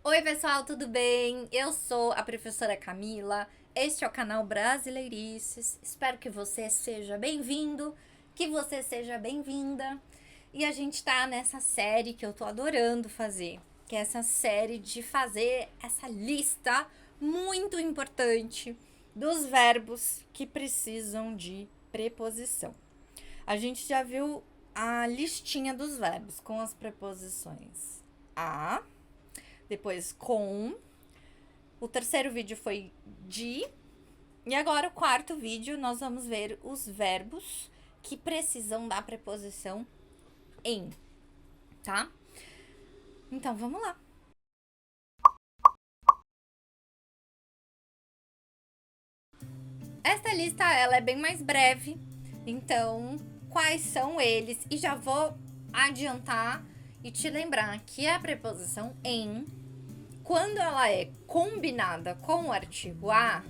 Oi, pessoal, tudo bem? Eu sou a professora Camila. Este é o canal Brasileirices. Espero que você seja bem-vindo, que você seja bem-vinda. E a gente tá nessa série que eu tô adorando fazer, que é essa série de fazer essa lista muito importante dos verbos que precisam de preposição. A gente já viu a listinha dos verbos com as preposições a, depois com. O terceiro vídeo foi de. E agora o quarto vídeo nós vamos ver os verbos que precisam da preposição em, tá? Então vamos lá. Esta lista ela é bem mais breve, então quais são eles? E já vou adiantar e te lembrar que a preposição em, quando ela é combinada com o artigo a,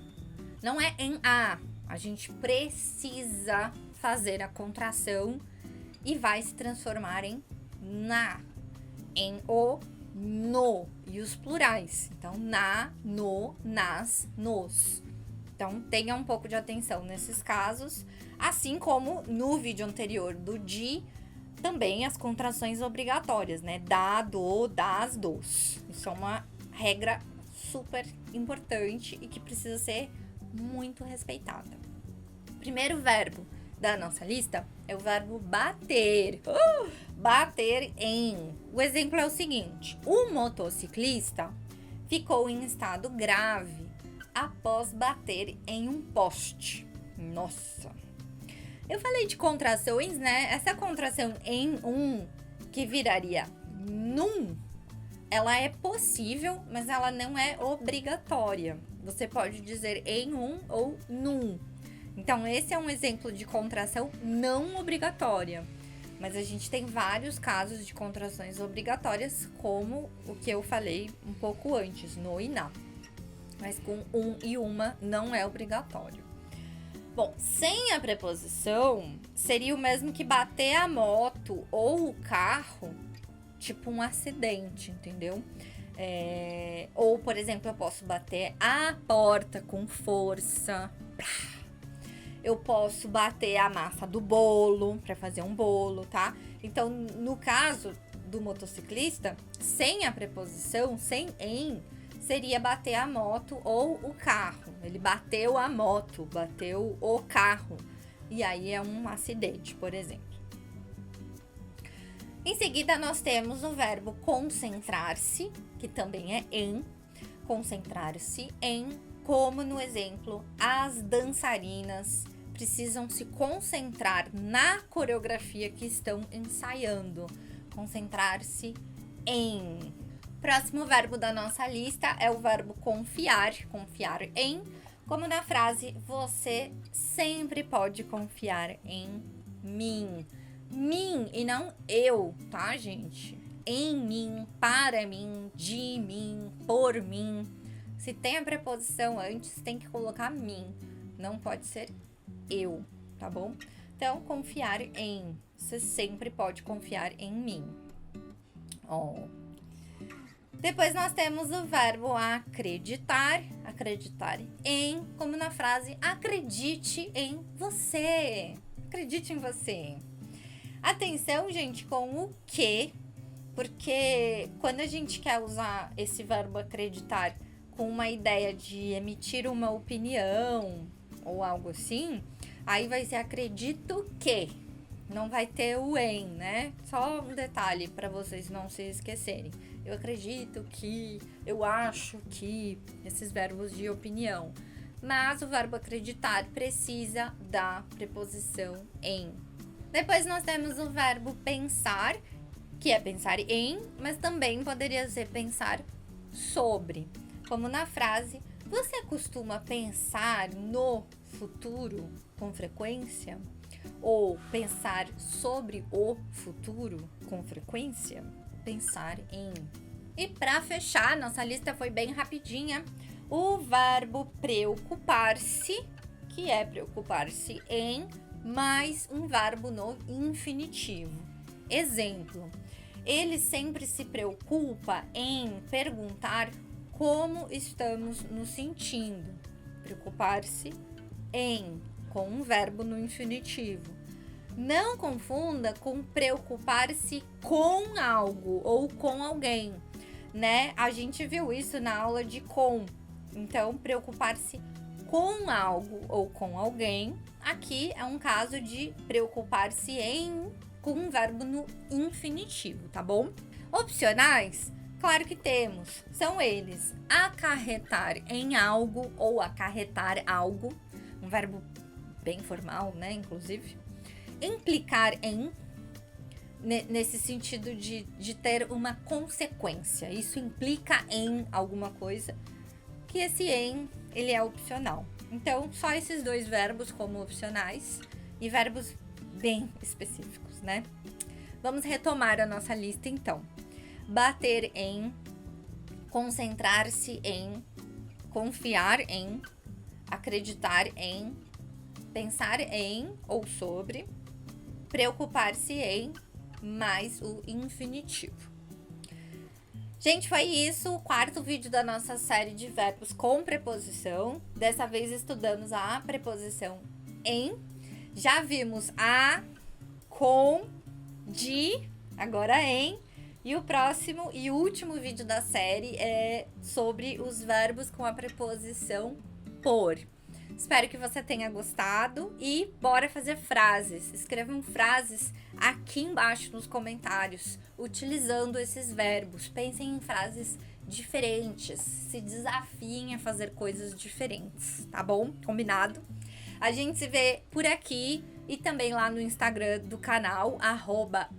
não é em a. A gente precisa fazer a contração e vai se transformar em na, em o, no e os plurais. Então, na, no, nas, nos. Então, tenha um pouco de atenção nesses casos, assim como no vídeo anterior do de, também as contrações obrigatórias, né? Da, do, das, dos. Isso é uma regra super importante e que precisa ser muito respeitada. Primeiro verbo da nossa lista é o verbo bater. Bater em. O exemplo é o seguinte: o motociclista ficou em estado grave após bater em um poste. Nossa! Eu falei de contrações, né? Essa contração em um, que viraria num, ela é possível, mas ela não é obrigatória. Você pode dizer em um ou num. Então, esse é um exemplo de contração não obrigatória. Mas a gente tem vários casos de contrações obrigatórias, como o que eu falei um pouco antes, no e na. Mas com um e uma não é obrigatório. Bom, sem a preposição, seria o mesmo que bater a moto ou o carro, tipo um acidente, entendeu? Ou, por exemplo, eu posso bater a porta com força. Eu posso bater a massa do bolo para fazer um bolo, tá? Então, no caso do motociclista, sem a preposição, sem em, seria bater a moto ou o carro. Ele bateu a moto, bateu o carro. E aí é um acidente, por exemplo. Em seguida, nós temos o verbo concentrar-se, que também é em. Concentrar-se em, como no exemplo, as dançarinas precisam se concentrar na coreografia que estão ensaiando. Concentrar-se em. Próximo verbo da nossa lista é o verbo confiar, confiar em, como na frase você sempre pode confiar em mim. Mim e não eu, tá, gente? Em mim, para mim, de mim, por mim. Se tem a preposição antes, tem que colocar mim. Não pode ser eu, tá bom? Então, confiar em. Você sempre pode confiar em mim. Depois nós temos o verbo acreditar, acreditar em, como na frase acredite em você. Acredite em você. Atenção, gente, com o que, porque quando a gente quer usar esse verbo acreditar com uma ideia de emitir uma opinião ou algo assim, aí vai ser acredito que. Não vai ter o em, né? Só um detalhe para vocês não se esquecerem. Eu acredito que, eu acho que, esses verbos de opinião. Mas o verbo acreditar precisa da preposição em. Depois nós temos o verbo pensar, que é pensar em, mas também poderia ser pensar sobre. Como na frase, você costuma pensar no futuro com frequência? Ou pensar sobre o futuro com frequência? Pensar em. E para fechar, nossa lista foi bem rapidinha. O verbo preocupar-se, que é preocupar-se em, mais um verbo no infinitivo. Exemplo: ele sempre se preocupa em perguntar como estamos nos sentindo. Preocupar-se em, com um verbo no infinitivo. Não confunda com preocupar-se com algo ou com alguém, né? A gente viu isso na aula de com. Então, preocupar-se com algo ou com alguém, aqui é um caso de preocupar-se em, com um verbo no infinitivo, tá bom? Opcionais, claro que temos, são eles: acarretar em algo ou acarretar algo, um verbo bem formal, né, inclusive. Implicar em, nesse sentido de ter uma consequência, isso implica em alguma coisa, que esse em, ele é opcional. Então, só esses dois verbos como opcionais e verbos bem específicos, né? Vamos retomar a nossa lista, então. Bater em, concentrar-se em, confiar em, acreditar em, pensar em ou sobre, preocupar-se em, mais o infinitivo. Gente, foi isso, o quarto vídeo da nossa série de verbos com preposição. Dessa vez estudamos a preposição em. Já vimos a, com, de, agora em. E o próximo e último vídeo da série é sobre os verbos com a preposição por. Espero que você tenha gostado e bora fazer frases. Escrevam frases aqui embaixo nos comentários, utilizando esses verbos. Pensem em frases diferentes, se desafiem a fazer coisas diferentes, tá bom? Combinado? A gente se vê por aqui e também lá no Instagram do canal,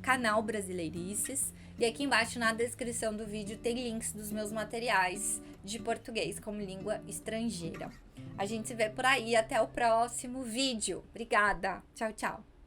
@canalbrasileirices. E aqui embaixo na descrição do vídeo tem links dos meus materiais de português como língua estrangeira. A gente se vê por aí, até o próximo vídeo. Obrigada, tchau, tchau.